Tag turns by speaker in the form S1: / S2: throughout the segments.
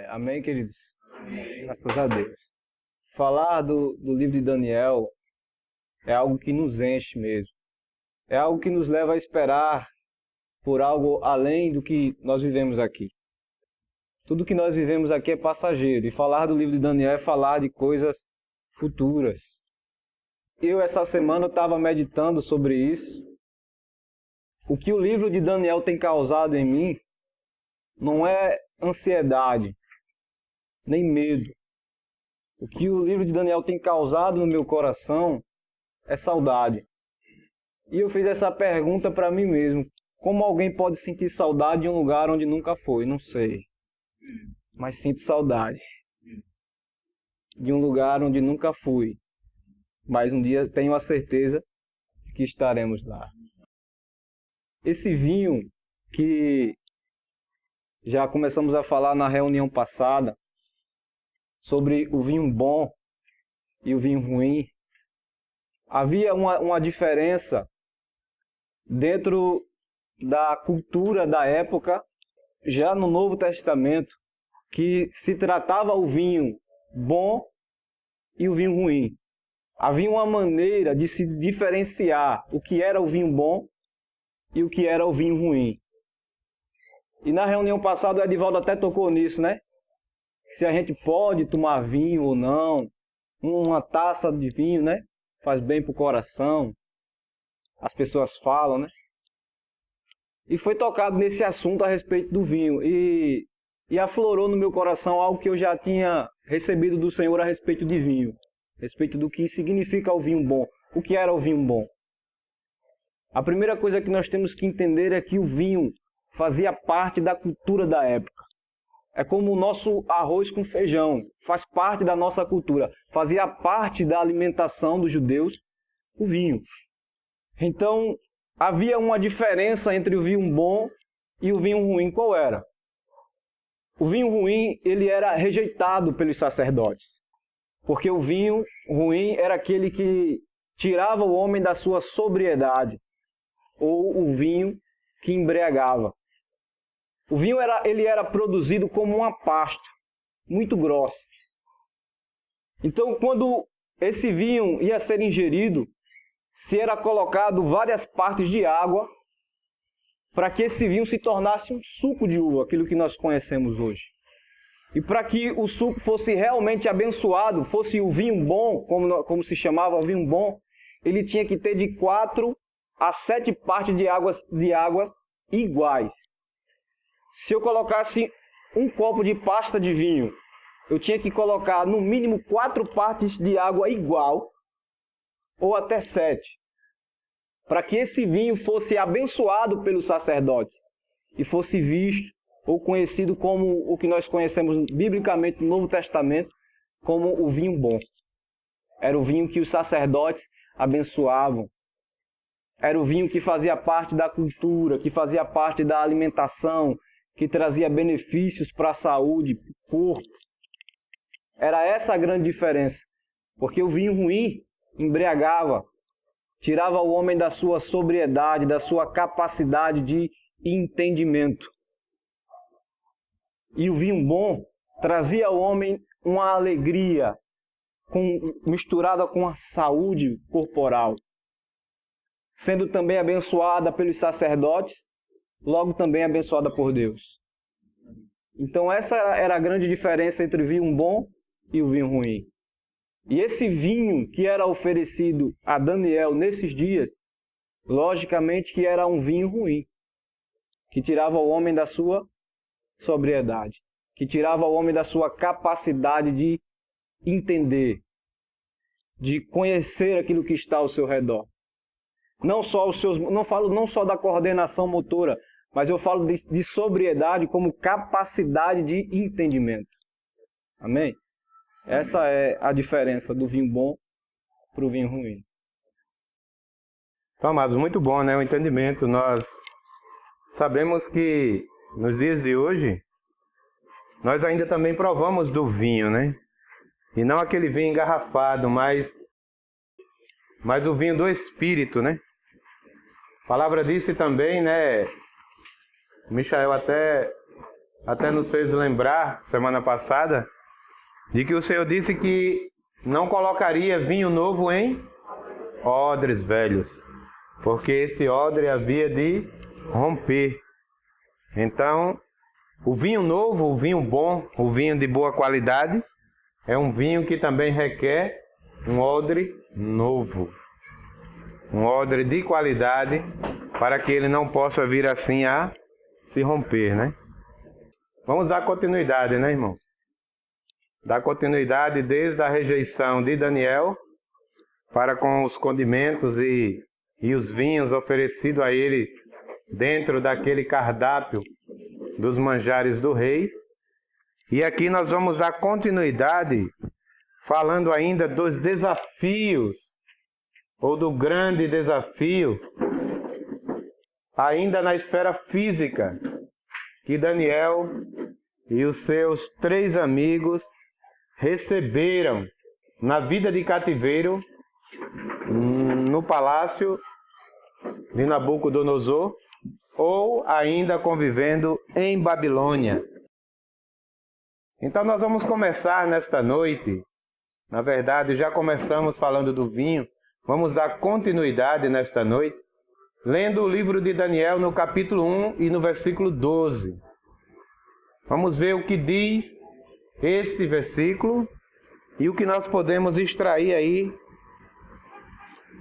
S1: Amém, queridos? Amém. Graças a Deus. Falar do livro de Daniel é algo que nos enche mesmo. É algo que nos leva a esperar por algo além do que nós vivemos aqui. Tudo que nós vivemos aqui é passageiro. E falar do livro de Daniel é falar de coisas futuras. Essa semana, eu estava meditando sobre isso. O que o livro de Daniel tem causado em mim não é ansiedade, nem medo. O que o livro de Daniel tem causado no meu coração é saudade. E eu fiz essa pergunta para mim mesmo. Como alguém pode sentir saudade de um lugar onde nunca foi? Não sei. Mas sinto saudade de um lugar onde nunca fui. Mas um dia tenho a certeza que estaremos lá. Esse vinho que já começamos a falar na reunião passada, sobre o vinho bom e o vinho ruim, havia uma diferença dentro da cultura da época, já no Novo Testamento, que se tratava o vinho bom e o vinho ruim. Havia uma maneira de se diferenciar o que era o vinho bom e o que era o vinho ruim. E na reunião passada o Edivaldo até tocou nisso, né? Se a gente pode tomar vinho ou não, uma taça de vinho, né? Faz bem para o coração. As pessoas falam, né? E foi tocado nesse assunto a respeito do vinho. E aflorou no meu coração algo que eu já tinha recebido do Senhor a respeito de vinho. A respeito do que significa o vinho bom. O que era o vinho bom? A primeira coisa que nós temos que entender é que o vinho fazia parte da cultura da época. É como o nosso arroz com feijão, faz parte da nossa cultura. Fazia parte da alimentação dos judeus, o vinho. Então, havia uma diferença entre o vinho bom e o vinho ruim. Qual era? O vinho ruim, ele era rejeitado pelos sacerdotes. Porque o vinho ruim era aquele que tirava o homem da sua sobriedade. Ou o vinho que embriagava. O vinho ele era produzido como uma pasta, muito grossa. Então, quando esse vinho ia ser ingerido, se era colocado várias partes de água para que esse vinho se tornasse um suco de uva, aquilo que nós conhecemos hoje. E para que o suco fosse realmente abençoado, fosse o vinho bom, como se chamava o vinho bom, ele tinha que ter de 4 a 7 partes de águas iguais. Se eu colocasse um copo de pasta de vinho, eu tinha que colocar no mínimo 4 partes de água igual, ou até 7, para que esse vinho fosse abençoado pelos sacerdotes e fosse visto ou conhecido como o que nós conhecemos biblicamente no Novo Testamento como o vinho bom. Era o vinho que os sacerdotes abençoavam. Era o vinho que fazia parte da cultura, que fazia parte da alimentação, que trazia benefícios para a saúde, para o corpo. Era essa a grande diferença. Porque o vinho ruim embriagava, tirava o homem da sua sobriedade, da sua capacidade de entendimento. E o vinho bom trazia ao homem uma alegria misturada com a saúde corporal. Sendo também abençoada pelos sacerdotes, logo também abençoada por Deus. Então essa era a grande diferença entre o vinho bom e o vinho ruim. E esse vinho que era oferecido a Daniel nesses dias, logicamente que era um vinho ruim, que tirava o homem da sua sobriedade, que tirava o homem da sua capacidade de entender, de conhecer aquilo que está ao seu redor. Não falo não só da coordenação motora, mas eu falo de sobriedade como capacidade de entendimento. Amém? Essa é a diferença do vinho bom para o vinho ruim.
S2: Então, amados, muito bom, né? O entendimento. Nós sabemos que nos dias de hoje, nós ainda também provamos do vinho, né? E não aquele vinho engarrafado, mas o vinho do Espírito, né? A palavra disse também, né? Michael até até nos fez lembrar, semana passada, de que o Senhor disse que não colocaria vinho novo em odres velhos, porque esse odre havia de romper. Então, o vinho novo, o vinho bom, o vinho de boa qualidade, é um vinho que também requer um odre novo. Um odre de qualidade, para que ele não possa vir assim a se romper, né? Vamos dar continuidade, né, irmãos? Dar continuidade desde a rejeição de Daniel para com os condimentos e os vinhos oferecidos a ele dentro daquele cardápio dos manjares do rei. E aqui nós vamos dar continuidade falando ainda dos desafios, ou do grande desafio, ainda na esfera física, que Daniel e os seus 3 amigos receberam na vida de cativeiro no palácio de Nabucodonosor, ou ainda convivendo em Babilônia. Então nós vamos começar nesta noite, na verdade já começamos falando do vinho, vamos dar continuidade nesta noite, lendo o livro de Daniel no capítulo 1 e no versículo 12. Vamos ver o que diz esse versículo e o que nós podemos extrair aí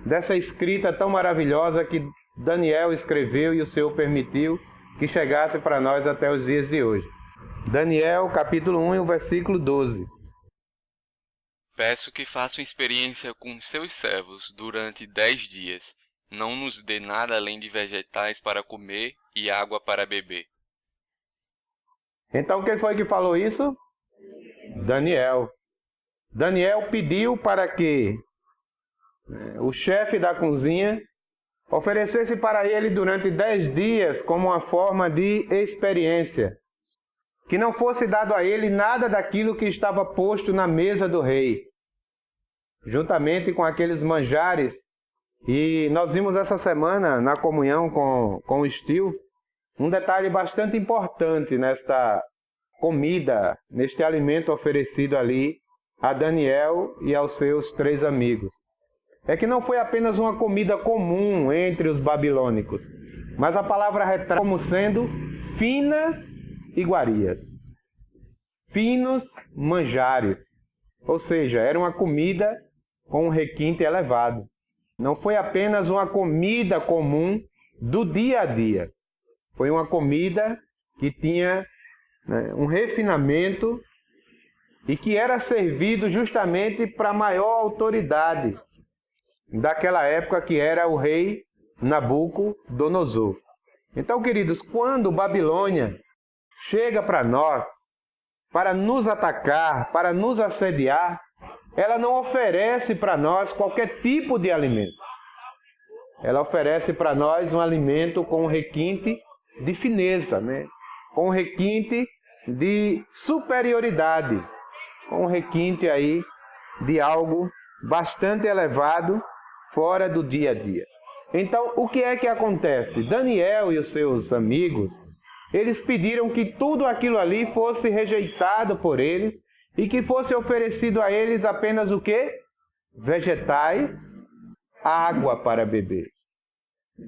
S2: dessa escrita tão maravilhosa que Daniel escreveu e o Senhor permitiu que chegasse para nós até os dias de hoje. Daniel, capítulo 1 e o versículo 12.
S3: Peço que façam experiência com seus servos durante 10 dias. Não nos dê nada além de vegetais para comer e água para beber.
S2: Então quem foi que falou isso? Daniel. Daniel pediu para que o chefe da cozinha oferecesse para ele durante 10 dias como uma forma de experiência. Que não fosse dado a ele nada daquilo que estava posto na mesa do rei, juntamente com aqueles manjares. E nós vimos essa semana, na comunhão com o Estil, um detalhe bastante importante nesta comida, neste alimento oferecido ali a Daniel e aos seus 3 amigos. É que não foi apenas uma comida comum entre os babilônicos, mas a palavra retrata como sendo finas iguarias, finos manjares, ou seja, era uma comida com um requinte elevado. Não foi apenas uma comida comum do dia a dia, foi uma comida que tinha um refinamento e que era servido justamente para a maior autoridade daquela época, que era o rei Nabucodonosor. Então, queridos, quando Babilônia chega para nós, para nos atacar, para nos assediar, ela não oferece para nós qualquer tipo de alimento. Ela oferece para nós um alimento com um requinte de fineza, né? Com um requinte de superioridade, com um requinte aí de algo bastante elevado, fora do dia a dia. Então, o que é que acontece? Daniel e os seus amigos, eles pediram que tudo aquilo ali fosse rejeitado por eles e que fosse oferecido a eles apenas o quê? Vegetais, água para beber.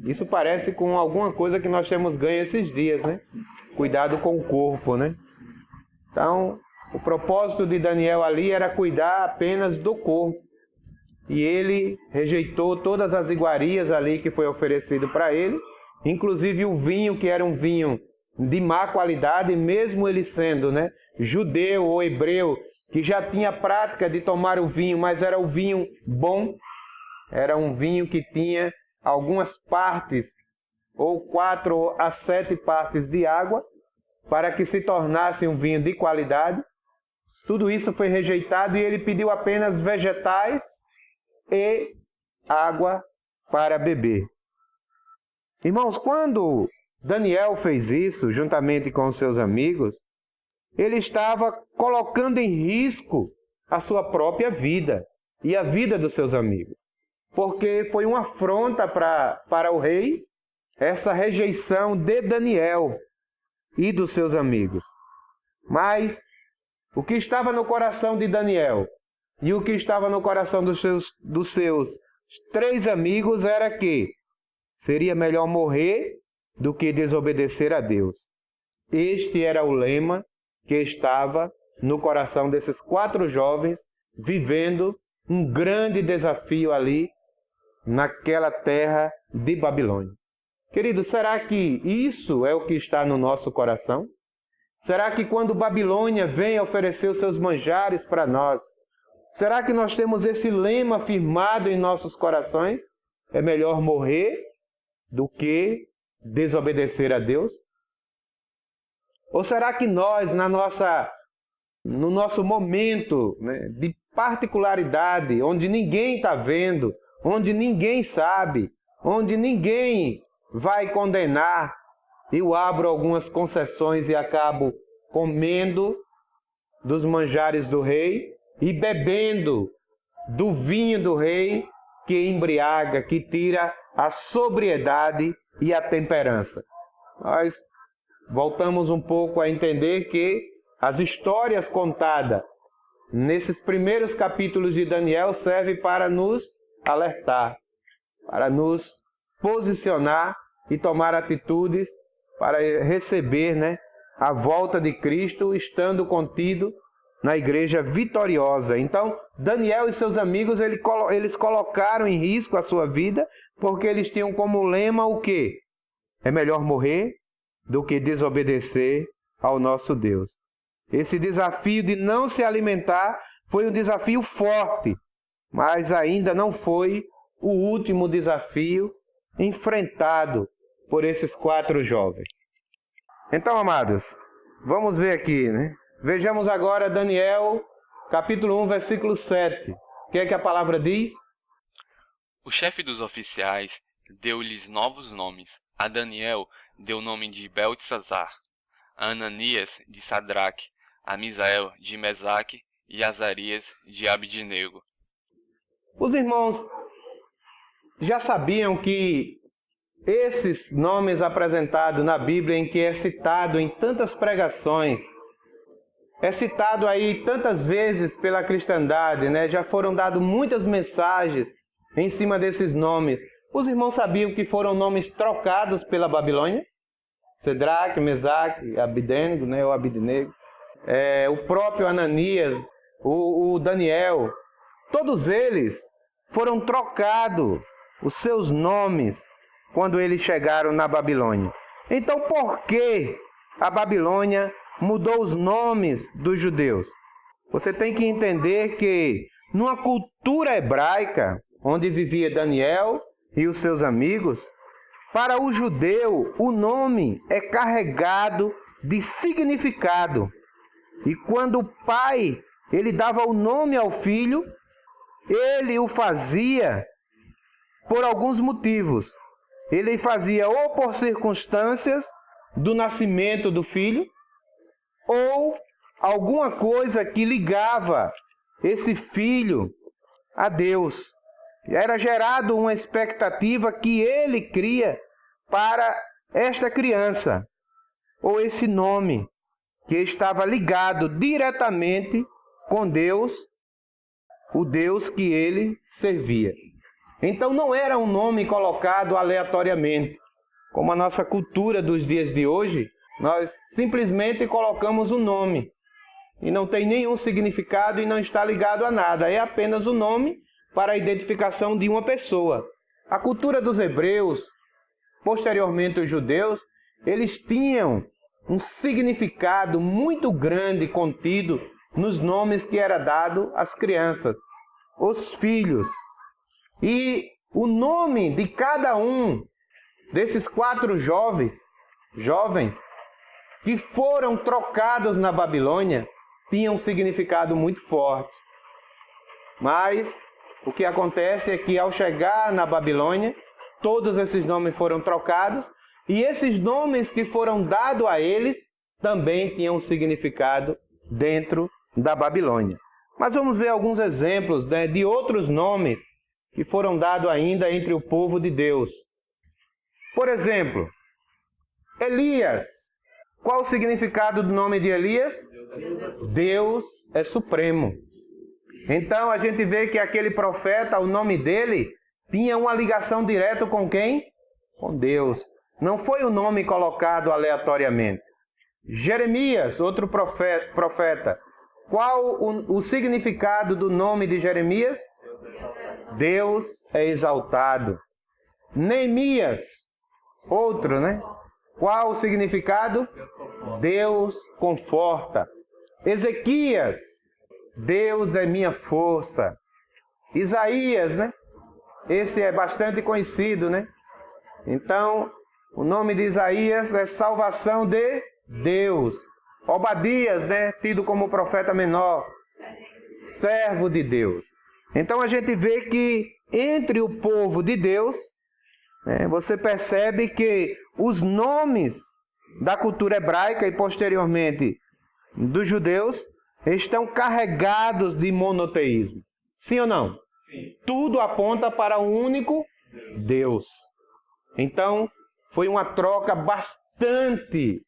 S2: Isso parece com alguma coisa que nós temos ganho esses dias, né? Cuidado com o corpo, né? Então, o propósito de Daniel ali era cuidar apenas do corpo. E ele rejeitou todas as iguarias ali que foi oferecido para ele, inclusive o vinho, que era um vinho de má qualidade, mesmo ele sendo, judeu ou hebreu, que já tinha prática de tomar o vinho, mas era o vinho bom, era um vinho que tinha algumas partes, ou 4 a 7 partes de água, para que se tornasse um vinho de qualidade. Tudo isso foi rejeitado e ele pediu apenas vegetais e água para beber. Irmãos, quando Daniel fez isso, juntamente com os seus amigos, ele estava colocando em risco a sua própria vida e a vida dos seus amigos. Porque foi uma afronta para o rei essa rejeição de Daniel e dos seus amigos. Mas o que estava no coração de Daniel e o que estava no coração dos seus 3 amigos era que seria melhor morrer do que desobedecer a Deus. Este era o lema que estava no coração desses 4 jovens, vivendo um grande desafio ali naquela terra de Babilônia. Querido, será que isso é o que está no nosso coração? Será que quando Babilônia vem oferecer os seus manjares para nós, será que nós temos esse lema firmado em nossos corações? É melhor morrer do que desobedecer a Deus? Ou será que nós, no nosso momento, né, de particularidade, onde ninguém está vendo, onde ninguém sabe, onde ninguém vai condenar, eu abro algumas concessões e acabo comendo dos manjares do rei e bebendo do vinho do rei, que embriaga, que tira a sobriedade e a temperança. Nós voltamos um pouco a entender que as histórias contadas nesses primeiros capítulos de Daniel servem para nos alertar, para nos posicionar e tomar atitudes para receber, né, a volta de Cristo, estando contido na igreja vitoriosa. Então, Daniel e seus amigos, eles colocaram em risco a sua vida, porque eles tinham como lema o quê? É melhor morrer do que desobedecer ao nosso Deus. Esse desafio de não se alimentar foi um desafio forte, mas ainda não foi o último desafio enfrentado por esses 4 jovens. Então, amados, vamos ver aqui, né? Vejamos agora Daniel, capítulo 1, versículo 7. O que é que a palavra diz?
S3: O chefe dos oficiais deu-lhes novos nomes. A Daniel deu o nome de Beltesazar, a Ananias de Sadraque, a Misael de Mesaque e Azarias de Abidnego.
S2: Os irmãos já sabiam que esses nomes apresentados na Bíblia, em que é citado em tantas pregações, é citado aí tantas vezes pela cristandade, né? Já foram dadas muitas mensagens em cima desses nomes. Os irmãos sabiam que foram nomes trocados pela Babilônia? Sadraque, Mesaque, Abidnego, né? Ou Abidnego. O próprio Ananias, o Daniel, todos eles foram trocados, os seus nomes, quando eles chegaram na Babilônia. Então, por que a Babilônia mudou os nomes dos judeus? Você tem que entender que, numa cultura hebraica, onde vivia Daniel e os seus amigos, para o judeu, o nome é carregado de significado. E quando o pai ele dava o nome ao filho, ele o fazia por alguns motivos. Ele fazia ou por circunstâncias do nascimento do filho, ou alguma coisa que ligava esse filho a Deus. Era gerado uma expectativa que ele cria para esta criança, ou esse nome, que estava ligado diretamente com Deus, o Deus que ele servia. Então não era um nome colocado aleatoriamente, como a nossa cultura dos dias de hoje. Nós simplesmente colocamos um nome e não tem nenhum significado e não está ligado a nada. É apenas o nome para a identificação de uma pessoa. A cultura dos hebreus, posteriormente os judeus, eles tinham um significado muito grande contido nos nomes que era dado às crianças, os filhos. E o nome de cada um desses 4 jovens que foram trocados na Babilônia tinha um significado muito forte. Mas o que acontece é que ao chegar na Babilônia, todos esses nomes foram trocados e esses nomes que foram dados a eles também tinham um significado dentro da Babilônia. Mas vamos ver alguns exemplos, né, de outros nomes que foram dados ainda entre o povo de Deus. Por exemplo, Elias. Qual o significado do nome de Elias? Deus é supremo. Então a gente vê que aquele profeta, o nome dele, tinha uma ligação direta com quem? Com Deus. Não foi o nome colocado aleatoriamente. Jeremias, outro profeta. Qual o significado do nome de Jeremias? Deus é exaltado. Neemias, outro, né? Qual o significado? Deus conforta. Ezequias, Deus é minha força. Isaías, né? Esse é bastante conhecido, né? Então, o nome de Isaías é salvação de Deus. Obadias, né? Tido como profeta menor, servo de Deus. Então a gente vê que entre o povo de Deus, você percebe que os nomes da cultura hebraica e posteriormente dos judeus estão carregados de monoteísmo. Sim ou não? Sim. Tudo aponta para um único Deus. Então, foi uma troca bastante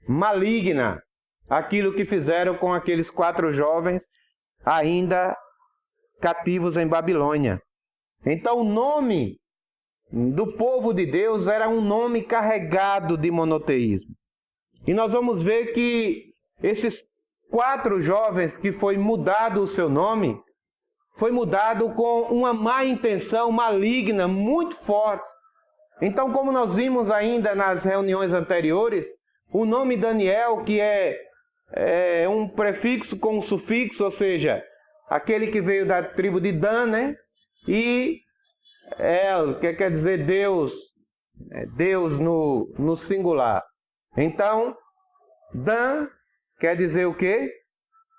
S2: maligna aquilo que fizeram com aqueles 4 jovens ainda cativos em Babilônia. Então, o nome do povo de Deus era um nome carregado de monoteísmo. E nós vamos ver que esses 4 jovens que foi mudado o seu nome, foi mudado com uma má intenção maligna muito forte. Então, como nós vimos ainda nas reuniões anteriores, o nome Daniel, que é um prefixo com um sufixo, ou seja, aquele que veio da tribo de Dan, né? E El, que quer dizer Deus, Deus no singular. Então, Dan quer dizer o quê?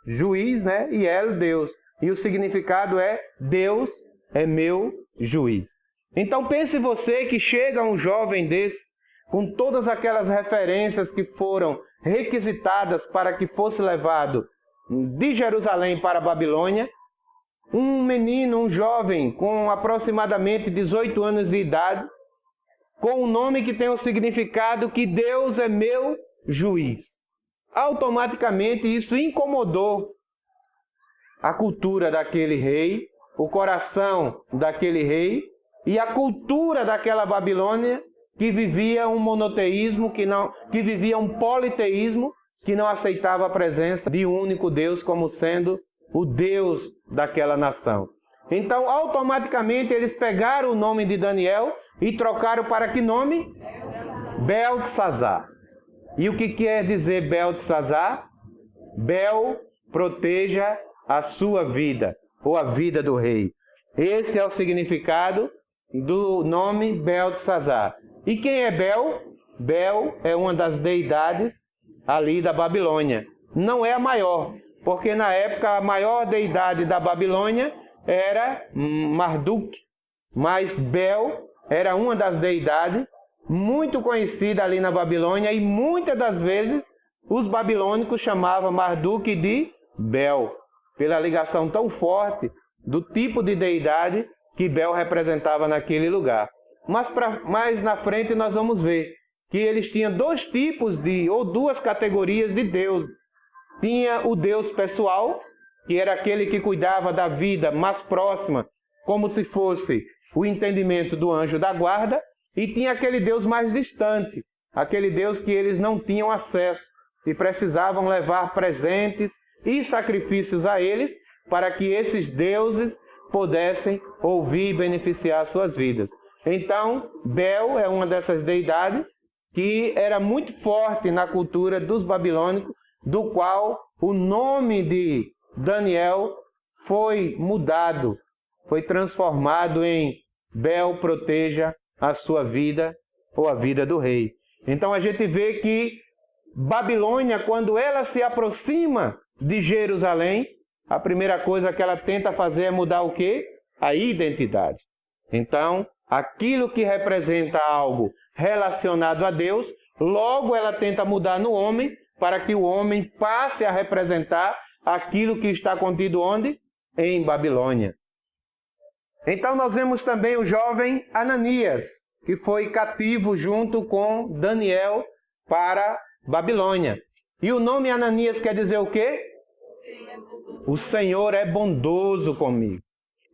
S2: Juiz, né? E El, Deus. E o significado é Deus é meu juiz. Então pense você que chega um jovem desse, com todas aquelas referências que foram requisitadas para que fosse levado de Jerusalém para a Babilônia, um menino, um jovem com aproximadamente 18 anos de idade, com um nome que tem o significado que Deus é meu juiz. Automaticamente isso incomodou a cultura daquele rei, o coração daquele rei e a cultura daquela Babilônia que vivia um monoteísmo, que vivia um politeísmo, que não aceitava a presença de um único Deus como sendo o Deus daquela nação. Então, automaticamente, eles pegaram o nome de Daniel e trocaram para que nome? Beltesazar. E o que quer dizer Beltesazar? Bel, proteja a sua vida, ou a vida do rei. Esse é o significado do nome Beltesazar. E quem é Bel? Bel é uma das deidades ali da Babilônia. Não é a maior, porque na época a maior deidade da Babilônia era Marduk, mas Bel era uma das deidades muito conhecida ali na Babilônia e muitas das vezes os babilônicos chamavam Marduk de Bel, pela ligação tão forte do tipo de deidade que Bel representava naquele lugar. Mas mais na frente nós vamos ver que eles tinham 2 tipos ou 2 categorias de deuses. Tinha o Deus pessoal, que era aquele que cuidava da vida mais próxima, como se fosse o entendimento do anjo da guarda, e tinha aquele Deus mais distante, aquele Deus que eles não tinham acesso e precisavam levar presentes e sacrifícios a eles para que esses deuses pudessem ouvir e beneficiar suas vidas. Então, Bel é uma dessas deidades que era muito forte na cultura dos babilônicos, do qual o nome de Daniel foi mudado, foi transformado em Bel proteja a sua vida ou a vida do rei. Então a gente vê que Babilônia, quando ela se aproxima de Jerusalém, a primeira coisa que ela tenta fazer é mudar o quê? A identidade. Então, aquilo que representa algo relacionado a Deus, logo ela tenta mudar no homem, para que o homem passe a representar aquilo que está contido onde? Em Babilônia. Então nós vemos também o jovem Ananias, que foi cativo junto com Daniel para Babilônia. E o nome Ananias quer dizer o quê? O Senhor é bondoso comigo.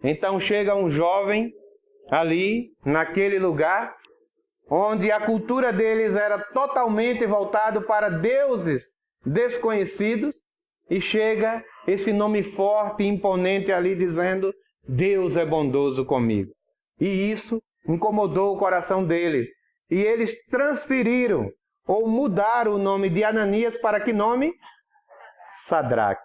S2: Então chega um jovem ali, naquele lugar, onde a cultura deles era totalmente voltada para deuses desconhecidos, e chega esse nome forte e imponente ali dizendo: Deus é bondoso comigo. E isso incomodou o coração deles. E eles transferiram ou mudaram o nome de Ananias para que nome? Sadraque.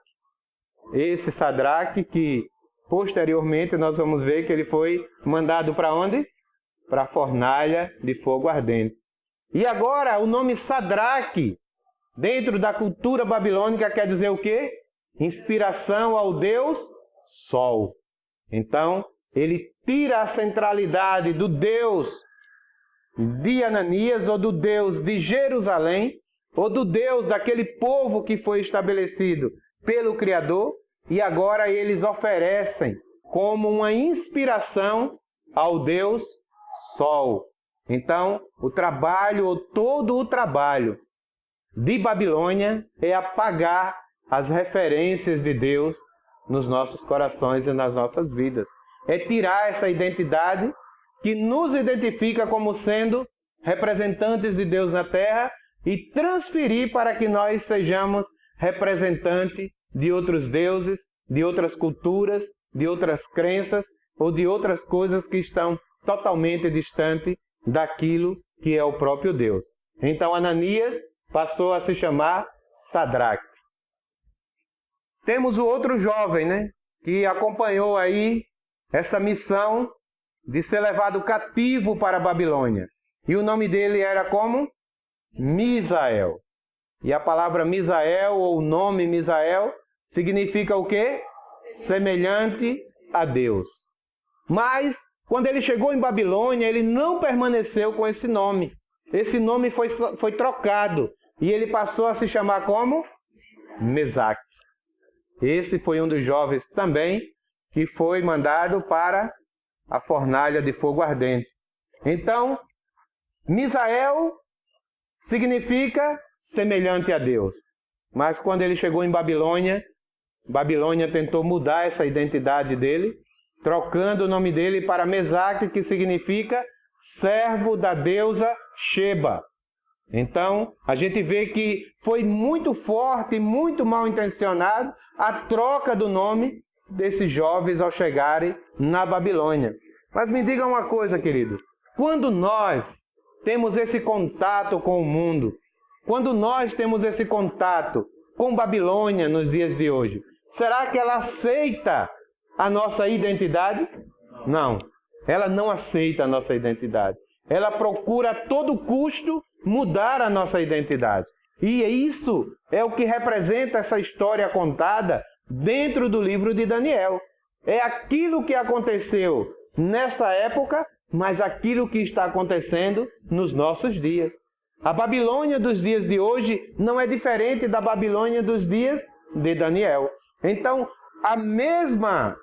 S2: Esse Sadraque que posteriormente nós vamos ver que ele foi mandado para onde? Para a fornalha de fogo ardente. E agora o nome Sadraque, dentro da cultura babilônica, quer dizer o quê? Inspiração ao Deus Sol. Então, ele tira a centralidade do Deus de Ananias, ou do Deus de Jerusalém, ou do Deus daquele povo que foi estabelecido pelo Criador, e agora eles oferecem como uma inspiração ao Deus Sol. Então, o trabalho, ou todo o trabalho de Babilônia é apagar as referências de Deus nos nossos corações e nas nossas vidas. É tirar essa identidade que nos identifica como sendo representantes de Deus na terra e transferir para que nós sejamos representantes de outros deuses, de outras culturas, de outras crenças ou de outras coisas que estão totalmente distantes daquilo que é o próprio Deus. Então Ananias passou a se chamar Sadraque. Temos o outro jovem, que acompanhou aí essa missão de ser levado cativo para a Babilônia. E o nome dele era como? Misael. E a palavra Misael, ou o nome Misael, significa o quê? Semelhante a Deus. Mas, quando ele chegou em Babilônia, ele não permaneceu com esse nome. Esse nome foi trocado. E ele passou a se chamar como? Mesaque. Esse foi um dos jovens também que foi mandado para a fornalha de fogo ardente. Então, Misael significa semelhante a Deus. Mas quando ele chegou em Babilônia, Babilônia tentou mudar essa identidade dele, trocando o nome dele para Mesaque, que significa servo da deusa Sheba. Então, a gente vê que foi muito forte e muito mal intencionado a troca do nome desses jovens ao chegarem na Babilônia. Mas me diga uma coisa, querido. Quando nós temos esse contato com o mundo, quando nós temos esse contato com Babilônia nos dias de hoje, será que ela aceita a nossa identidade? Não. Ela não aceita a nossa identidade. Ela procura a todo custo mudar a nossa identidade. E isso é o que representa essa história contada dentro do livro de Daniel. É aquilo que aconteceu nessa época, mas aquilo que está acontecendo nos nossos dias. A Babilônia dos dias de hoje não é diferente da Babilônia dos dias de Daniel. Então, a mesma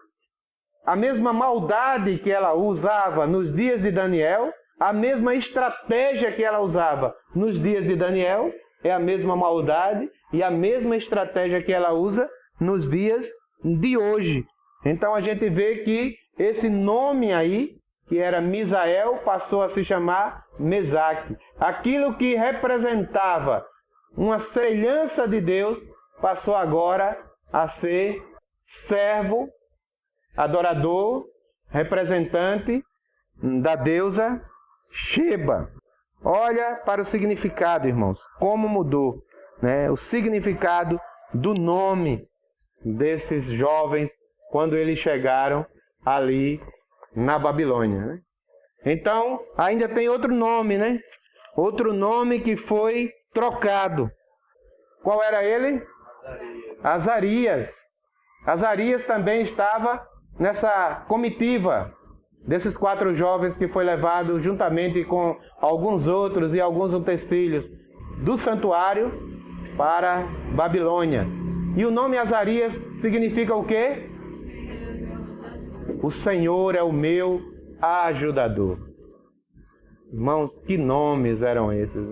S2: maldade que ela usava nos dias de Daniel, a mesma estratégia que ela usava nos dias de Daniel, é a mesma maldade e a mesma estratégia que ela usa nos dias de hoje. Então a gente vê que esse nome aí, que era Misael, passou a se chamar Mesaque. Aquilo que representava uma semelhança de Deus, passou agora a ser servo, adorador, representante da deusa Sheba. Olha para o significado, irmãos, como mudou, o significado do nome desses jovens quando eles chegaram ali na Babilônia. Então, ainda tem outro nome, Outro nome que foi trocado. Qual era ele? Azarias. Azarias também estava nessa comitiva desses 4 jovens que foi levado juntamente com alguns outros e alguns utensílios do santuário para Babilônia. E o nome Azarias significa o quê? O Senhor é o meu ajudador. Irmãos, que nomes eram esses,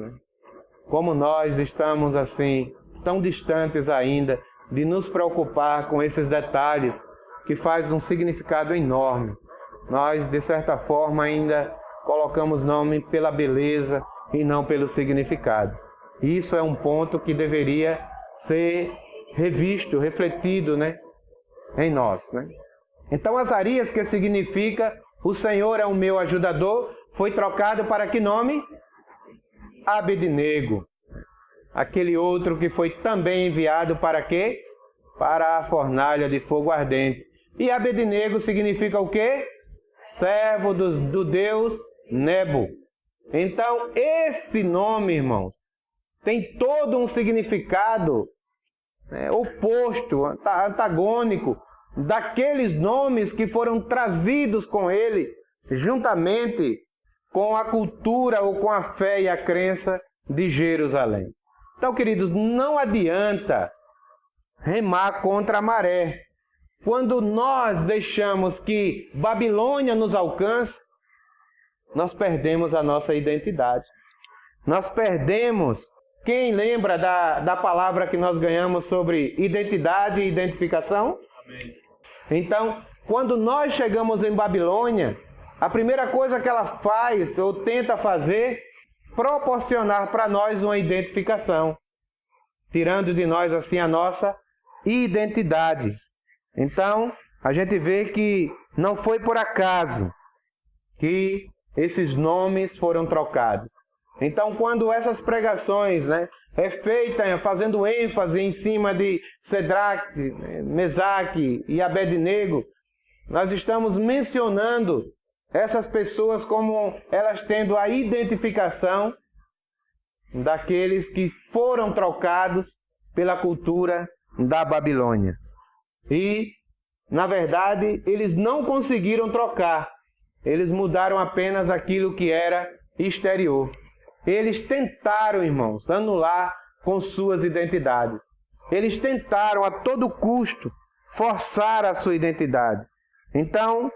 S2: como nós estamos assim, tão distantes ainda de nos preocupar com esses detalhes que faz um significado enorme. Nós, de certa forma, ainda colocamos nome pela beleza e não pelo significado. Isso é um ponto que deveria ser revisto, refletido, né, em nós, né? Então, Azarias, que significa o Senhor é o meu ajudador, foi trocado para que nome? Abednego. Aquele outro que foi também enviado para quê? Para a fornalha de fogo ardente. E Abednego significa o quê? Servo do Deus Nebo. Então, esse nome, irmãos, tem todo um significado oposto, antagônico, daqueles nomes que foram trazidos com ele, juntamente com a cultura ou com a fé e a crença de Jerusalém. Então, queridos, não adianta remar contra a maré. Quando nós deixamos que Babilônia nos alcance, nós perdemos a nossa identidade. Nós perdemos. Quem lembra da palavra que nós ganhamos sobre identidade e identificação? Amém. Então, quando nós chegamos em Babilônia, a primeira coisa que ela faz ou tenta fazer, proporcionar para nós uma identificação, tirando de nós assim a nossa identidade. Então, a gente vê que não foi por acaso que esses nomes foram trocados. Então, quando essas pregações, é feita fazendo ênfase em cima de Sadraque, Mesaque e Abednego, nós estamos mencionando essas pessoas como elas tendo a identificação daqueles que foram trocados pela cultura da Babilônia. E, na verdade, eles não conseguiram trocar. Eles mudaram apenas aquilo que era exterior. Eles tentaram, irmãos, anular com suas identidades. Eles tentaram a todo custo forçar a sua identidade. Então,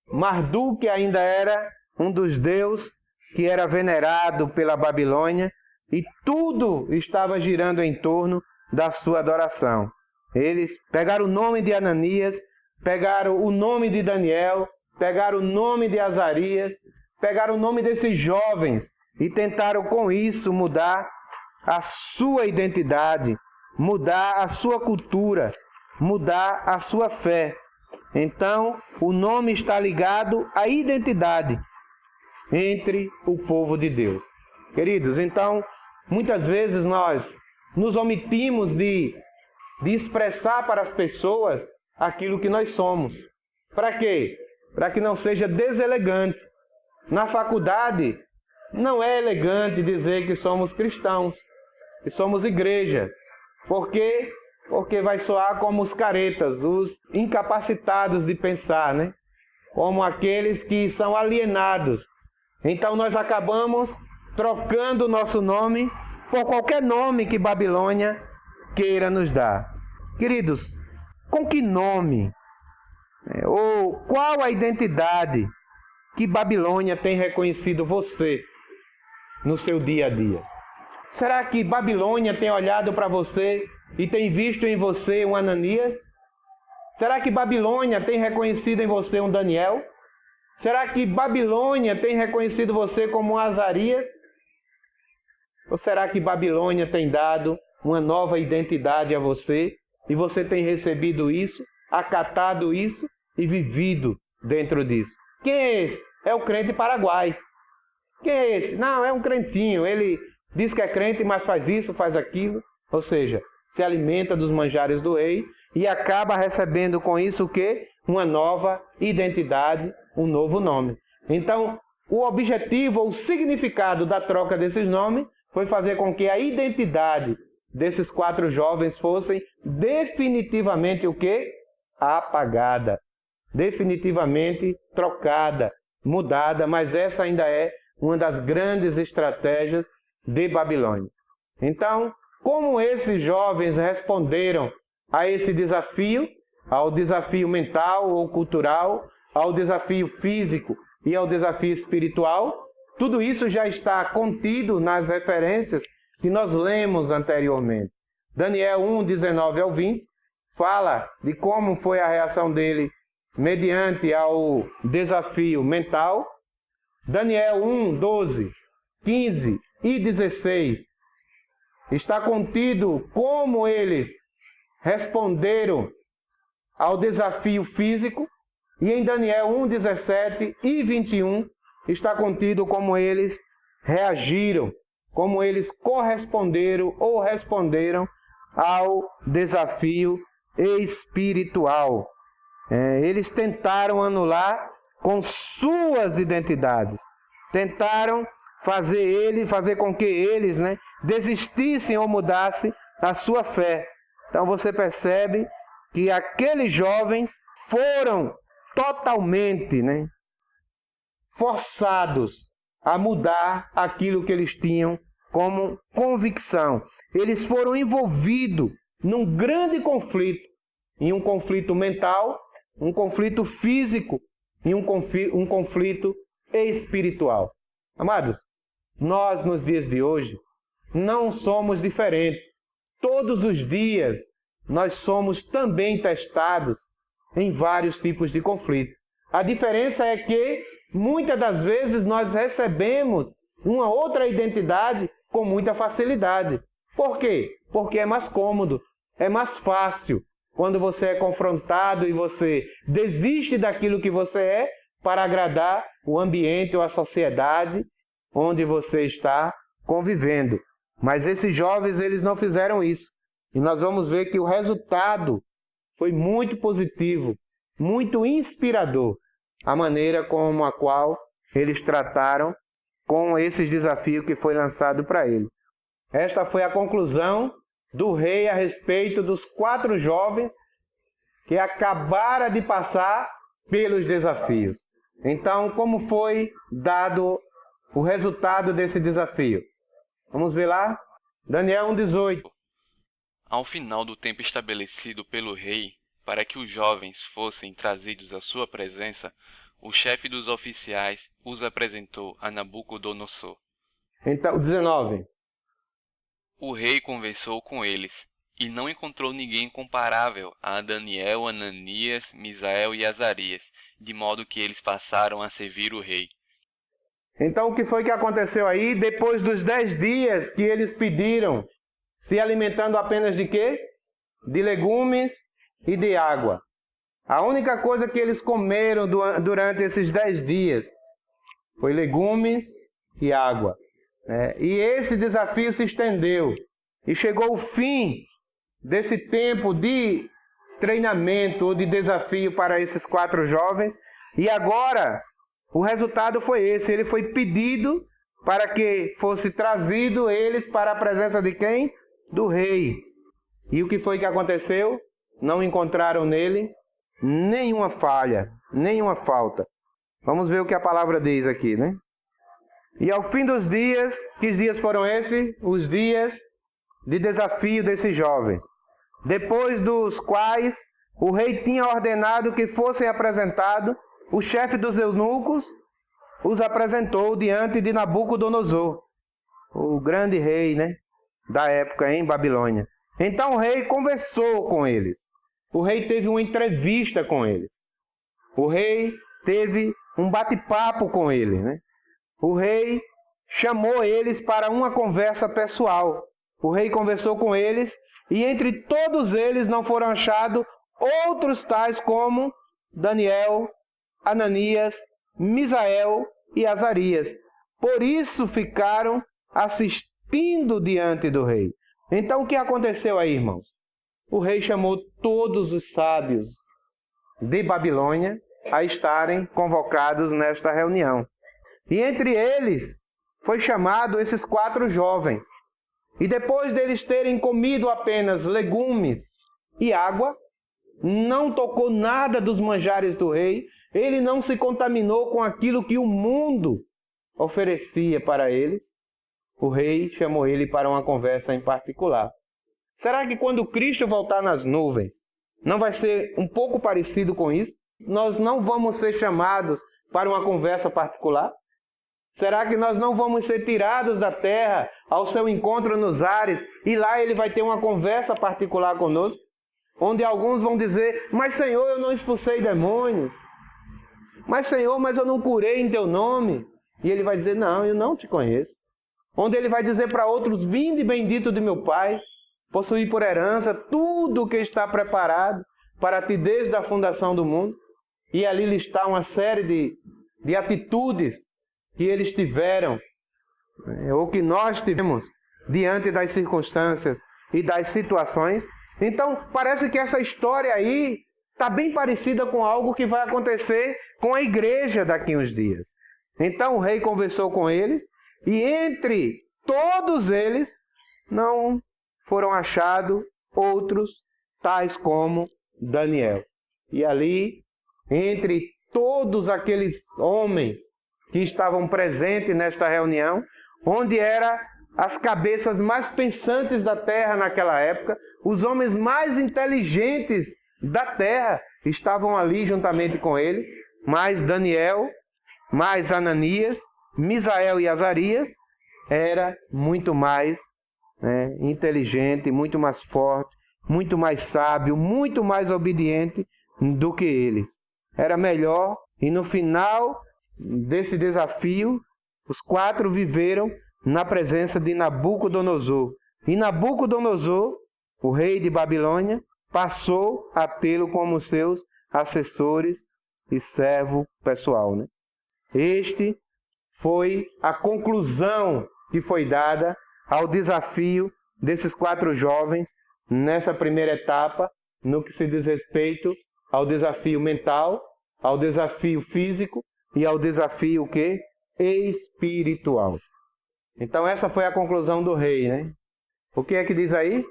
S2: Marduk ainda era um dos deuses que era venerado pela Babilônia e tudo estava girando em torno da sua adoração. Eles pegaram o nome de Ananias, pegaram o nome de Daniel, pegaram o nome de Azarias, pegaram o nome desses jovens e tentaram com isso mudar a sua identidade, mudar a sua cultura, mudar a sua fé. Então, o nome está ligado à identidade entre o povo de Deus. Queridos, então, muitas vezes nós nos omitimos de expressar para as pessoas aquilo que nós somos. Para quê? Para que não seja deselegante. Na faculdade, não é elegante dizer que somos cristãos, que somos igrejas. Por quê? Porque vai soar como os caretas, os incapacitados de pensar, Como aqueles que são alienados. Então nós acabamos trocando o nosso nome por qualquer nome que Babilônia queira nos dar. Queridos, com que nome? Ou qual a identidade que Babilônia tem reconhecido você no seu dia a dia? Será que Babilônia tem olhado para você e tem visto em você um Ananias? Será que Babilônia tem reconhecido em você um Daniel? Será que Babilônia tem reconhecido você como um Azarias? Ou será que Babilônia tem dado uma nova identidade a você e você tem recebido isso, acatado isso e vivido dentro disso? Quem é esse? É o crente paraguai. Quem é esse? Não, é um crentinho. Ele diz que é crente, mas faz isso, faz aquilo. Ou seja, se alimenta dos manjares do rei e acaba recebendo com isso o quê? Uma nova identidade, um novo nome. Então, o objetivo ou o significado da troca desses nomes foi fazer com que a identidade desses 4 jovens fossem definitivamente o quê? Apagada. Definitivamente trocada, mudada, mas essa ainda é uma das grandes estratégias de Babilônia. Então, como esses jovens responderam a esse desafio, ao desafio mental ou cultural, ao desafio físico e ao desafio espiritual, tudo isso já está contido nas referências que nós lemos anteriormente. Daniel 1, 19 ao 20, fala de como foi a reação dele mediante ao desafio mental. Daniel 1, 12, 15 e 16 está contido como eles responderam ao desafio físico. E em Daniel 1, 17 e 21 está contido como eles reagiram, como eles corresponderam ou responderam ao desafio espiritual. Eles tentaram anular com suas identidades, tentaram fazer com que eles desistissem ou mudassem a sua fé. Então você percebe que aqueles jovens foram totalmente forçados a mudar aquilo que eles tinham como convicção. Eles foram envolvidos num grande conflito, em um conflito mental, um conflito físico e um conflito espiritual. Amados, nós nos dias de hoje não somos diferentes. Todos os dias nós somos também testados em vários tipos de conflito. A diferença é que muitas das vezes nós recebemos uma outra identidade com muita facilidade. Por quê? Porque é mais cômodo, é mais fácil. Quando você é confrontado e você desiste daquilo que você é para agradar o ambiente ou a sociedade onde você está convivendo. Mas esses jovens, eles não fizeram isso. E nós vamos ver que o resultado foi muito positivo, muito inspirador, a maneira como a qual eles trataram com esses desafios que foi lançado para ele. Esta foi a conclusão do rei a respeito dos 4 jovens que acabaram de passar pelos desafios. Então, como foi dado o resultado desse desafio? Vamos ver lá? Daniel 1,18.
S3: Ao final do tempo estabelecido pelo rei para que os jovens fossem trazidos à sua presença, o chefe dos oficiais os apresentou a Nabucodonosor.
S2: Então, 19.
S3: O rei conversou com eles e não encontrou ninguém comparável a Daniel, Ananias, Misael e Azarias, de modo que eles passaram a servir o rei.
S2: Então, o que foi que aconteceu aí? Depois dos 10 dias que eles pediram, se alimentando apenas de quê? De legumes e de água. A única coisa que eles comeram durante esses 10 dias foi legumes e água. E esse desafio se estendeu. E chegou o fim desse tempo de treinamento ou de desafio para esses 4 jovens. E agora, o resultado foi esse. Ele foi pedido para que fosse trazido eles para a presença de quem? Do rei. E o que foi que aconteceu? Não encontraram nele nenhuma falha, nenhuma falta. Vamos ver o que a palavra diz aqui, E ao fim dos dias, que dias foram esses? Os dias de desafio desses jovens. Depois dos quais o rei tinha ordenado que fossem apresentados, o chefe dos eunucos os apresentou diante de Nabucodonosor, o grande rei, da época em Babilônia. Então o rei conversou com eles. O rei teve uma entrevista com eles. O rei teve um bate-papo com eles, O rei chamou eles para uma conversa pessoal. O rei conversou com eles e entre todos eles não foram achados outros tais como Daniel, Ananias, Misael e Azarias. Por isso ficaram assistindo diante do rei. Então o que aconteceu aí, irmãos? O rei chamou todos os sábios de Babilônia a estarem convocados nesta reunião. E entre eles foi chamado esses 4 jovens. E depois deles terem comido apenas legumes e água, não tocou nada dos manjares do rei, ele não se contaminou com aquilo que o mundo oferecia para eles. O rei chamou ele para uma conversa em particular. Será que quando Cristo voltar nas nuvens, não vai ser um pouco parecido com isso? Nós não vamos ser chamados para uma conversa particular? Será que nós não vamos ser tirados da terra ao seu encontro nos ares, e lá ele vai ter uma conversa particular conosco, onde alguns vão dizer: mas Senhor, eu não expulsei demônios. Mas Senhor, mas eu não curei em teu nome. E ele vai dizer: não, eu não te conheço. Onde ele vai dizer para outros: vinde bendito de meu Pai, possuí por herança tudo o que está preparado para ti desde a fundação do mundo. E ali listar uma série de atitudes que eles tiveram, ou que nós tivemos, diante das circunstâncias e das situações. Então, parece que essa história aí está bem parecida com algo que vai acontecer com a igreja daqui a uns dias. Então, o rei conversou com eles, e entre todos eles, não foram achados outros, tais como Daniel. E ali, entre todos aqueles homens que estavam presentes nesta reunião, onde eram as cabeças mais pensantes da terra naquela época, os homens mais inteligentes da terra estavam ali juntamente com ele, mais Daniel, mais Ananias, Misael e Azarias, era muito mais inteligente, muito mais forte, muito mais sábio, muito mais obediente do que eles. Era melhor, e no final desse desafio, os 4 viveram na presença de Nabucodonosor. E Nabucodonosor, o rei de Babilônia, passou a tê-lo como seus assessores e servo pessoal, né? Este foi a conclusão que foi dada ao desafio desses 4 jovens nessa primeira etapa, no que se diz respeito ao desafio mental, ao desafio físico e ao desafio o quê? Espiritual. Então essa foi a conclusão do rei, né? O que é que diz aí?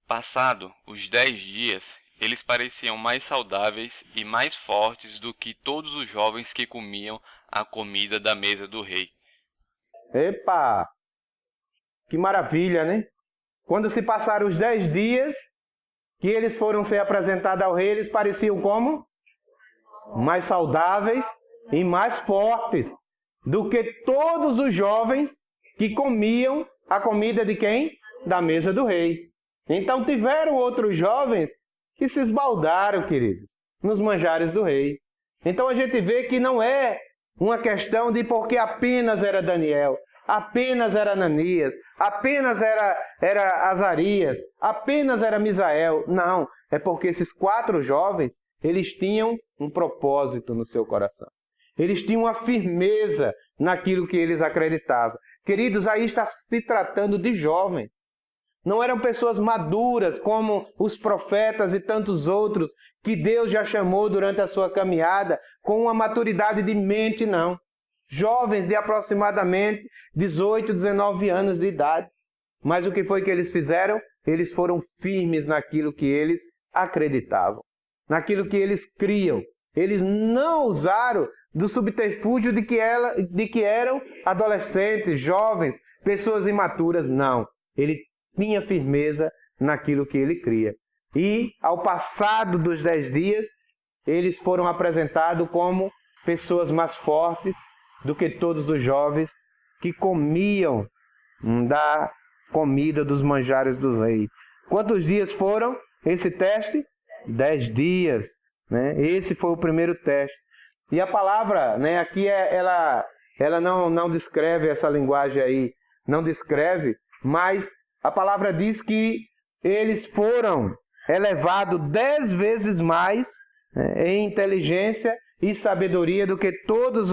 S3: Passado os 10 dias, eles pareciam mais saudáveis e mais fortes do que todos os jovens que comiam a comida da mesa do rei.
S2: Epa! Que maravilha, né? Quando se passaram os 10 dias que eles foram ser apresentados ao rei, eles pareciam como? Mais saudáveis e mais fortes do que todos os jovens que comiam a comida de quem? Da mesa do rei. Então tiveram outros jovens que se esbaldaram, queridos, nos manjares do rei. Então a gente vê que não é uma questão de porque apenas era Daniel, apenas era Ananias, apenas era Azarias, apenas era Misael. Não, é porque esses 4 jovens, eles tinham um propósito no seu coração. Eles tinham uma firmeza naquilo que eles acreditavam. Queridos, aí está se tratando de jovens. Não eram pessoas maduras como os profetas e tantos outros que Deus já chamou durante a sua caminhada com uma maturidade de mente, não. Jovens de aproximadamente 18, 19 anos de idade. Mas o que foi que eles fizeram? Eles foram firmes naquilo que eles acreditavam, naquilo que eles criam. Eles não usaram do subterfúgio de que eram adolescentes, jovens, pessoas imaturas. Não. Ele tinha firmeza naquilo que ele cria. E, ao passado dos 10 dias, eles foram apresentados como pessoas mais fortes do que todos os jovens que comiam da comida dos manjares do rei. Quantos dias foram esse teste? 10 dias. Né? Esse foi o primeiro teste. E a palavra, né, aqui ela não descreve essa linguagem aí, não descreve, mas a palavra diz que eles foram elevados 10 vezes mais em inteligência e sabedoria do que todos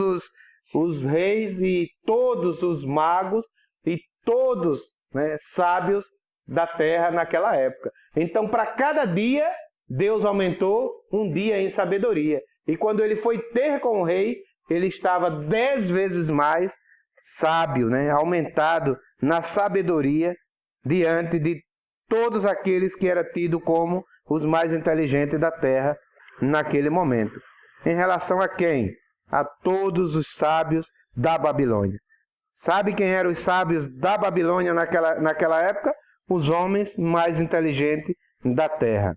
S2: os reis e todos os magos e todos, né, sábios da terra naquela época. Então, para cada dia, Deus aumentou um dia em sabedoria. E quando ele foi ter com o rei, ele estava 10 vezes mais sábio, né, aumentado na sabedoria diante de todos aqueles que eram tidos como os mais inteligentes da terra naquele momento. Em relação a quem? A todos os sábios da Babilônia. Sabe quem eram os sábios da Babilônia naquela época? Os homens mais inteligentes da terra.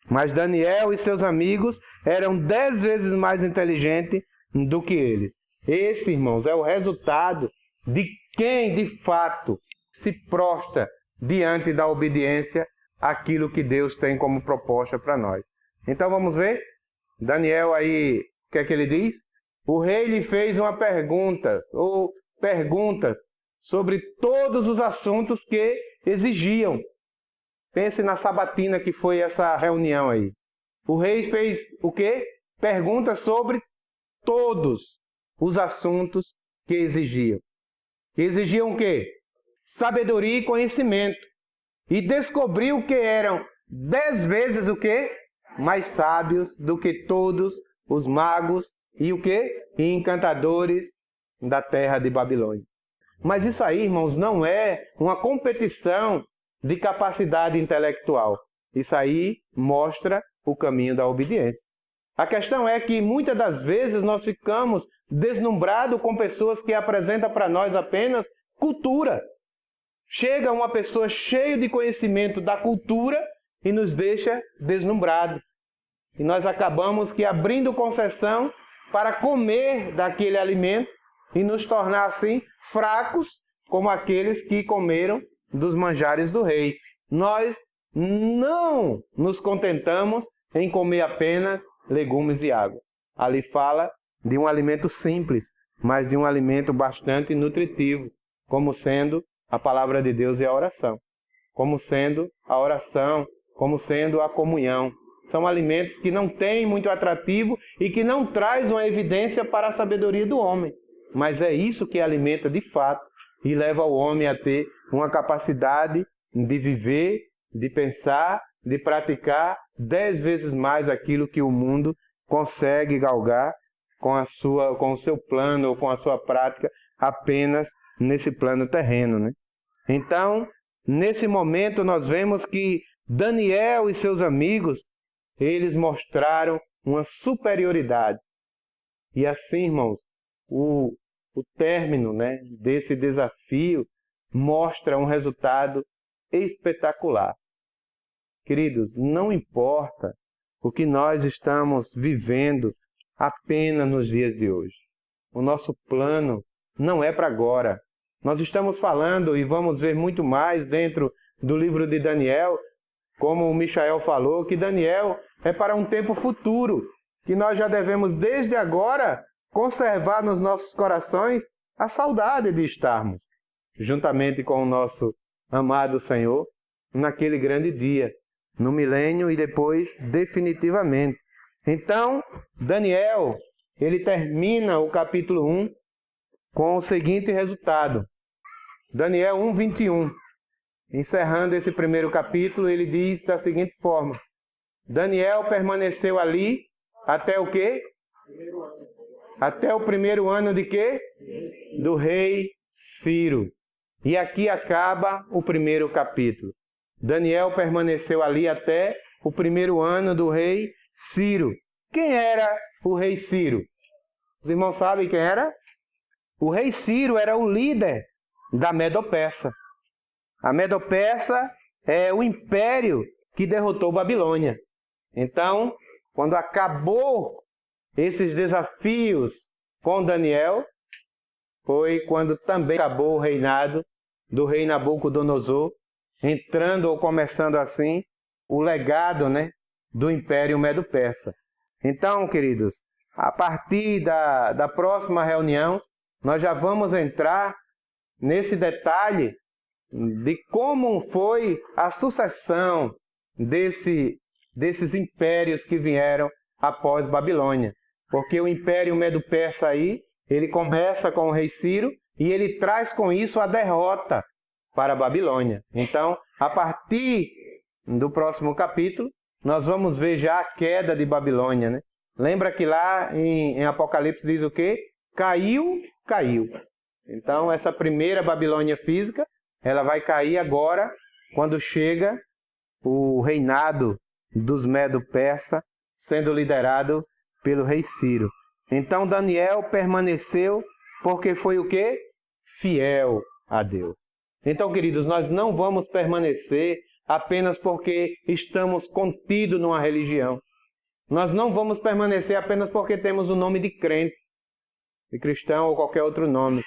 S2: Mas Daniel e seus amigos eram 10 vezes mais inteligentes do que eles. Esse, irmãos, é o resultado de quem de fato se prostra diante da obediência àquilo que Deus tem como proposta para nós. Então vamos ver? Daniel aí, o que é que ele diz? O rei lhe fez uma pergunta, ou perguntas, sobre todos os assuntos que exigiam. Pense na sabatina que foi essa reunião aí. O rei fez o quê? Perguntas sobre todos os assuntos que exigiam. Que exigiam o quê? Sabedoria e conhecimento. E descobriu que eram 10 vezes o quê? Mais sábios do que todos os magos e o quê? E encantadores da terra de Babilônia. Mas isso aí, irmãos, não é uma competição de capacidade intelectual. Isso aí mostra o caminho da obediência. A questão é que muitas das vezes nós ficamos deslumbrados com pessoas que apresentam para nós apenas cultura. Chega uma pessoa cheia de conhecimento da cultura e nos deixa deslumbrados. E nós acabamos que abrindo concessão para comer daquele alimento e nos tornar assim fracos como aqueles que comeram dos manjares do rei. Nós não nos contentamos em comer apenas legumes e água. Ali fala de um alimento simples, mas de um alimento bastante nutritivo, como sendo a palavra de Deus e a oração. Como sendo a oração, como sendo a comunhão. São alimentos que não têm muito atrativo e que não traz uma evidência para a sabedoria do homem. Mas é isso que alimenta de fato e leva o homem a ter uma capacidade de viver, de pensar, de praticar 10 vezes mais aquilo que o mundo consegue galgar com o seu plano ou com a sua prática apenas nesse plano terreno, né? Então, nesse momento nós vemos que Daniel e seus amigos, eles mostraram uma superioridade. E assim, irmãos, o término, né, desse desafio mostra um resultado espetacular. Queridos, não importa o que nós estamos vivendo apenas nos dias de hoje. O nosso plano não é para agora. Nós estamos falando e vamos ver muito mais dentro do livro de Daniel, como o Michael falou, que Daniel é para um tempo futuro, que nós já devemos desde agora conservar nos nossos corações a saudade de estarmos juntamente com o nosso amado Senhor naquele grande dia, no milênio e depois definitivamente. Então, Daniel, ele termina o capítulo 1 com o seguinte resultado. Daniel 1:21. Encerrando esse primeiro capítulo, ele diz da seguinte forma: Daniel permaneceu ali até o quê? Até o primeiro ano de quê? Do rei Ciro. E aqui acaba o primeiro capítulo. Daniel permaneceu ali até o primeiro ano do rei Ciro. Quem era o rei Ciro? Os irmãos sabem quem era? O rei Ciro era o líder da Medo-Persa. A Medo-Persa é o império que derrotou Babilônia. Então, quando acabou esses desafios com Daniel, foi quando também acabou o reinado do rei Nabucodonosor, entrando ou começando assim o legado, né, do Império Medo-Persa. Então, queridos, a partir da próxima reunião, nós já vamos entrar nesse detalhe de como foi a sucessão desses impérios que vieram após Babilônia. Porque o Império Medo-Persa aí, ele começa com o rei Ciro e ele traz com isso a derrota para a Babilônia. Então, a partir do próximo capítulo, nós vamos ver já a queda de Babilônia, né? Lembra que lá em Apocalipse diz o quê? Caiu. Então, essa primeira Babilônia física, ela vai cair agora, quando chega o reinado dos Medo-Persa, sendo liderado pelo rei Ciro. Então, Daniel permaneceu porque foi o quê? Fiel a Deus. Então, queridos, nós não vamos permanecer apenas porque estamos contidos numa religião. Nós não vamos permanecer apenas porque temos o nome de crente, de cristão ou qualquer outro nome.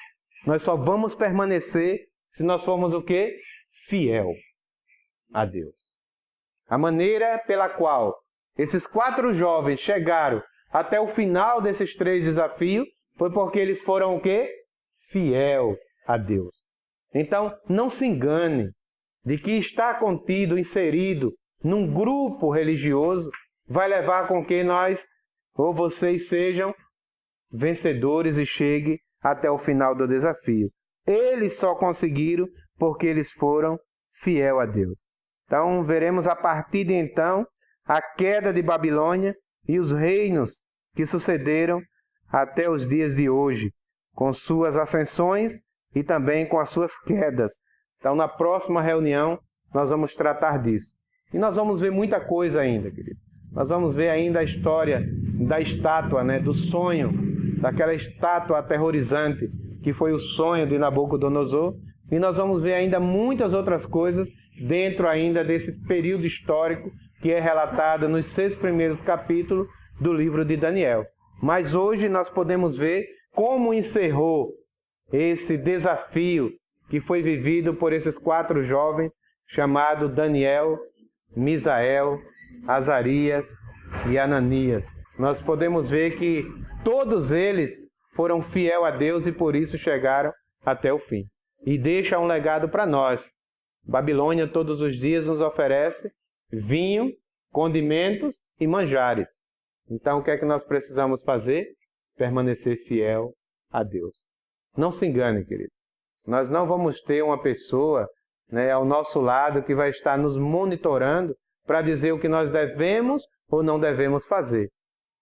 S2: Nós só vamos permanecer se nós formos o quê? Fiel a Deus. A maneira pela qual esses 4 jovens chegaram até o final desses 3 desafios foi porque eles foram o quê? Fiel a Deus. Então, não se engane de que estar contido, inserido num grupo religioso vai levar com que nós ou vocês sejam vencedores e cheguem até o final do desafio. Eles só conseguiram porque eles foram fiel a Deus. Então, veremos a partir de então a queda de Babilônia e os reinos que sucederam até os dias de hoje, com suas ascensões e também com as suas quedas. Então, na próxima reunião, nós vamos tratar disso. E nós vamos ver muita coisa ainda, querido. Nós vamos ver ainda a história da estátua, do sonho, daquela estátua aterrorizante que foi o sonho de Nabucodonosor. E nós vamos ver ainda muitas outras coisas dentro ainda desse período histórico que é relatado nos 6 primeiros capítulos do livro de Daniel. Mas hoje nós podemos ver como encerrou esse desafio que foi vivido por esses 4 jovens, chamados Daniel, Misael, Azarias e Ananias. Nós podemos ver que todos eles foram fiel a Deus e por isso chegaram até o fim. E deixa um legado para nós. Babilônia todos os dias nos oferece vinho, condimentos e manjares. Então o que é que nós precisamos fazer? Permanecer fiel a Deus. Não se engane, querido. Nós não vamos ter uma pessoa ao nosso lado que vai estar nos monitorando para dizer o que nós devemos ou não devemos fazer.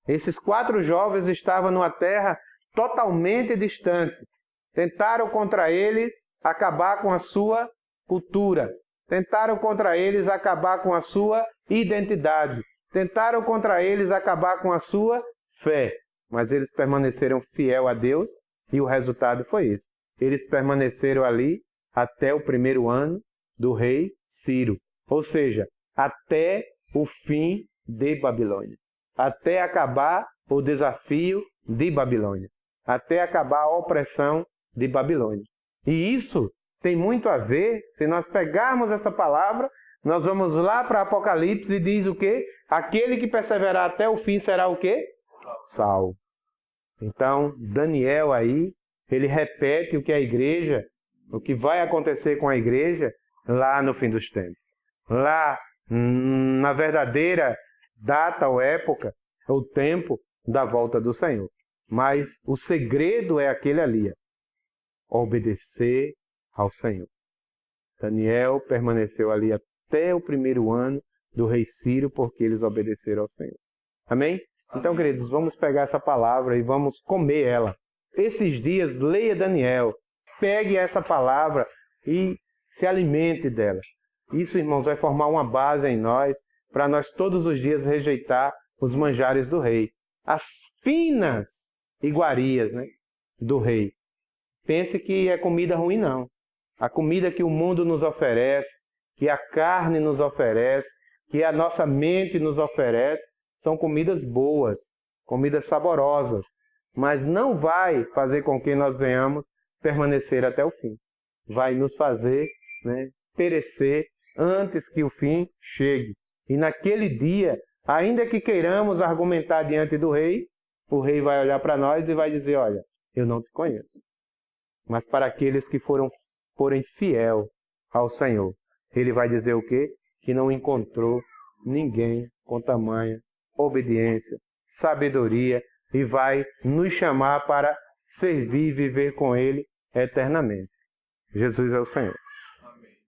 S2: Esses 4 jovens estavam numa terra totalmente distante. Tentaram contra eles acabar com a sua cultura. Tentaram contra eles acabar com a sua identidade. Tentaram contra eles acabar com a sua fé. Mas eles permaneceram fiel a Deus e o resultado foi esse. Eles permaneceram ali até o 1º ano do rei Ciro. Ou seja, até o fim de Babilônia. Até acabar o desafio de Babilônia. Até acabar a opressão de Babilônia. E isso tem muito a ver, se nós pegarmos essa palavra, nós vamos lá para Apocalipse e diz o quê? Aquele que perseverar até o fim será o quê? Salvo. Então, Daniel aí, ele repete o que a igreja, o que vai acontecer com a igreja lá no fim dos tempos. Lá, na verdadeira data ou época, o tempo da volta do Senhor. Mas o segredo é aquele ali, obedecer ao Senhor. Daniel permaneceu ali até o 1º ano do rei Ciro, porque eles obedeceram ao Senhor. Amém? Então, queridos, vamos pegar essa palavra e vamos comer ela. Esses dias, leia Daniel, pegue essa palavra e se alimente dela. Isso, irmãos, vai formar uma base em nós, para nós todos os dias rejeitar os manjares do rei. As finas iguarias do rei. Pense que é comida ruim, não. A comida que o mundo nos oferece, que a carne nos oferece, que a nossa mente nos oferece, são comidas boas, comidas saborosas, mas não vai fazer com que nós venhamos permanecer até o fim. Vai nos fazer perecer antes que o fim chegue. E naquele dia, ainda que queiramos argumentar diante do rei, o rei vai olhar para nós e vai dizer, olha, eu não te conheço. Mas para aqueles que forem fiel ao Senhor, ele vai dizer o quê? Que não encontrou ninguém com tamanha obediência, sabedoria, e vai nos chamar para servir e viver com ele eternamente. Jesus é o Senhor.